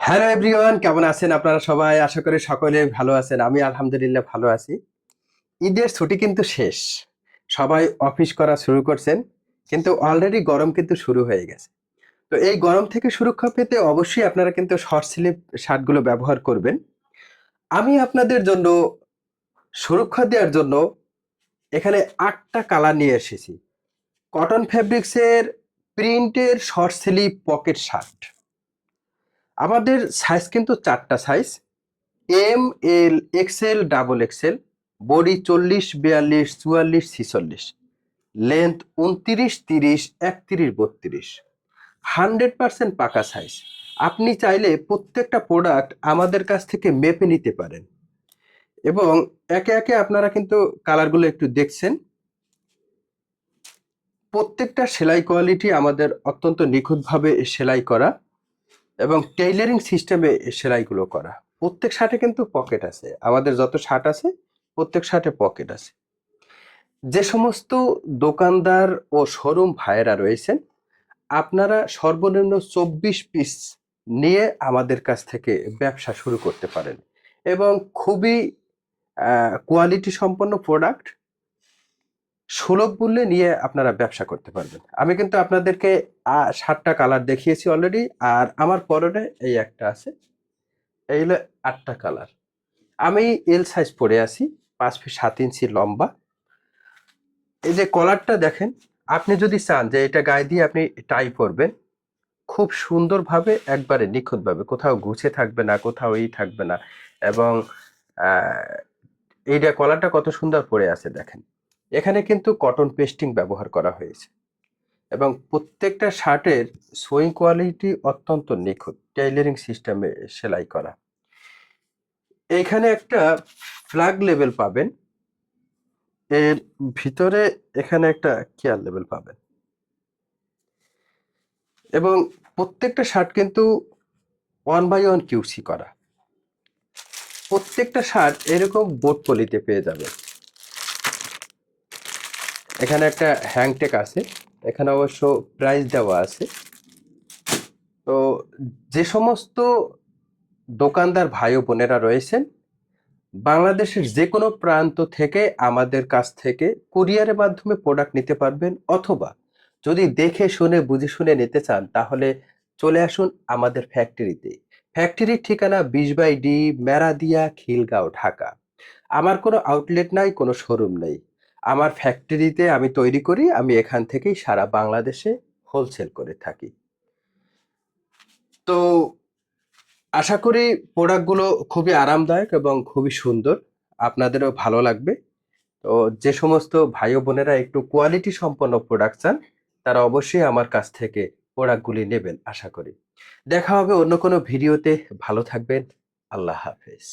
Hello everyone, কেমন আছেন আপনারা সবাই? আশা করি সকলে ভালো আছেন। আমি আলহামদুলিল্লাহ ভালো আছি। ঈদের ছুটি কিন্তু শেষ। সবাই অফিস করা শুরু করছেন। কিন্তু অলরেডি গরম কিন্তু শুরু হয়ে গেছে। তো এই গরম থেকে সুরক্ষা পেতে অবশ্যই আপনারা কিন্তু শর্ট স্লিভ শার্টগুলো ব্যবহার করবেন। আমি আপনাদের জন্য সুরক্ষা দেওয়ার জন্য এখানে ৮ টা কালার নিয়ে এসেছি। কটন ফেব্রিক্সের প্রিন্টের শর্ট স্লিভ পকেট শার্ট। আমাদের সাইজ কিন্তু ৪ টা size. M, L, XL, double XL, body ৪০, ৪২, ৪৪, ৪৬, length ২৯, ৩০, ৩১, ৩২, 100% পাকা সাইজ। আপনি চাইলে প্রত্যেকটা প্রোডাক্ট আমাদের কাছ থেকে মেপে নিতে পারেন এবং একে একে আপনারা কিন্তু কালারগুলো একটু দেখছেন। প্রত্যেকটা সেলাই কোয়ালিটি আমাদের অত্যন্ত নিখুঁতভাবে সেলাই করা এবং টেইলারিং সিস্টেমে সেলাইগুলো করা। প্রত্যেক শার্টে কিন্তু পকেট আছে। আমাদের যত শার্ট আছে প্রত্যেক শার্টে পকেট আছে। যে সমস্ত দোকানদার ও শোরুম ভাইয়েরা রয়েছেন, আপনারা সর্বনিম্ন ২৪ পিস নিয়ে আমাদের কাছ থেকে ব্যবসা শুরু করতে পারেন এবং খুবই কোয়ালিটি সম্পন্ন প্রোডাক্ট সুলভ মূল্যে নিয়ে আপনারা ব্যবসা করতে পারবেন। আমি কিন্তু আপনাদেরকে ৭ টা কালার দেখিয়েছি অলরেডি। আর আমার পরনে এই একটা আছে। এই হলো ৮ টা কালার। আমি এল সাইজ পরে আছি, ৫ ফিট ৭ ইঞ্চি লম্বা। এই যে কলারটা দেখেন, আপনি যদি চান যে এটা গায়ে দিয়ে আপনি টাই পরবেন, খুব সুন্দরভাবে একবারে নিখুঁতভাবে, কোথাও ঘুচে থাকবে না, কোথাও থাকবে না। এবং আহ, এইটা কলারটা কত সুন্দর পরে আছে দেখেন। এখানে কিন্তু কটন পেস্টিং ব্যবহার করা হয়েছে এবং প্রত্যেকটা শার্টের সোয়িং কোয়ালিটি অত্যন্ত নিখুঁত, টেইলারিং সিস্টেমে সেলাই করা। এইখানে একটা ফ্ল্যাগ লেভেল পাবেন, এর ভিতরে এখানে একটা কেয়ার লেভেল পাবেন এবং প্রত্যেকটা শার্ট কিন্তু 1/1 কিউসি করা। প্রত্যেকটা শার্ট এরকম বোট পলিতে পেয়ে যাবেন। এখানে একটা হ্যাংটেক আছে, এখানে অবশ্য প্রাইস দেওয়া আছে। তো যে সমস্ত দোকানদার ভাই ও বোনেরা রয়েছেন, বাংলাদেশের যে কোনো প্রান্ত থেকে আমাদের কাছ থেকে কুরিয়ারের মাধ্যমে প্রোডাক্ট নিতে পারবেন, অথবা যদি দেখে শুনে বুঝে শুনে নিতে চান তাহলে চলে আসুন আমাদের ফ্যাক্টরিতে। ফ্যাক্টরির ঠিকানা ২০/ডি, মেরাদিয়া, খিলগাঁও, ঢাকা। আমার কোনো আউটলেট নাই, কোনো শোরুম নেই। আমার ফ্যাক্টরিতে আমি তৈরি করি, আমি এখান থেকেই সারা বাংলাদেশে হোলসেল করে থাকি। তো আশা করি প্রোডাক্টগুলো খুবই আরামদায়ক এবং খুবই সুন্দর, আপনাদেরও ভালো লাগবে। তো যে সমস্ত ভাই ও বোনেরা একটু কোয়ালিটি সম্পন্ন প্রোডাক্ট চান, তারা অবশ্যই আমার কাছ থেকে প্রোডাক্টগুলি নেবেন আশা করি। দেখা হবে অন্য কোনো ভিডিওতে। ভালো থাকবেন। আল্লাহ হাফেজ।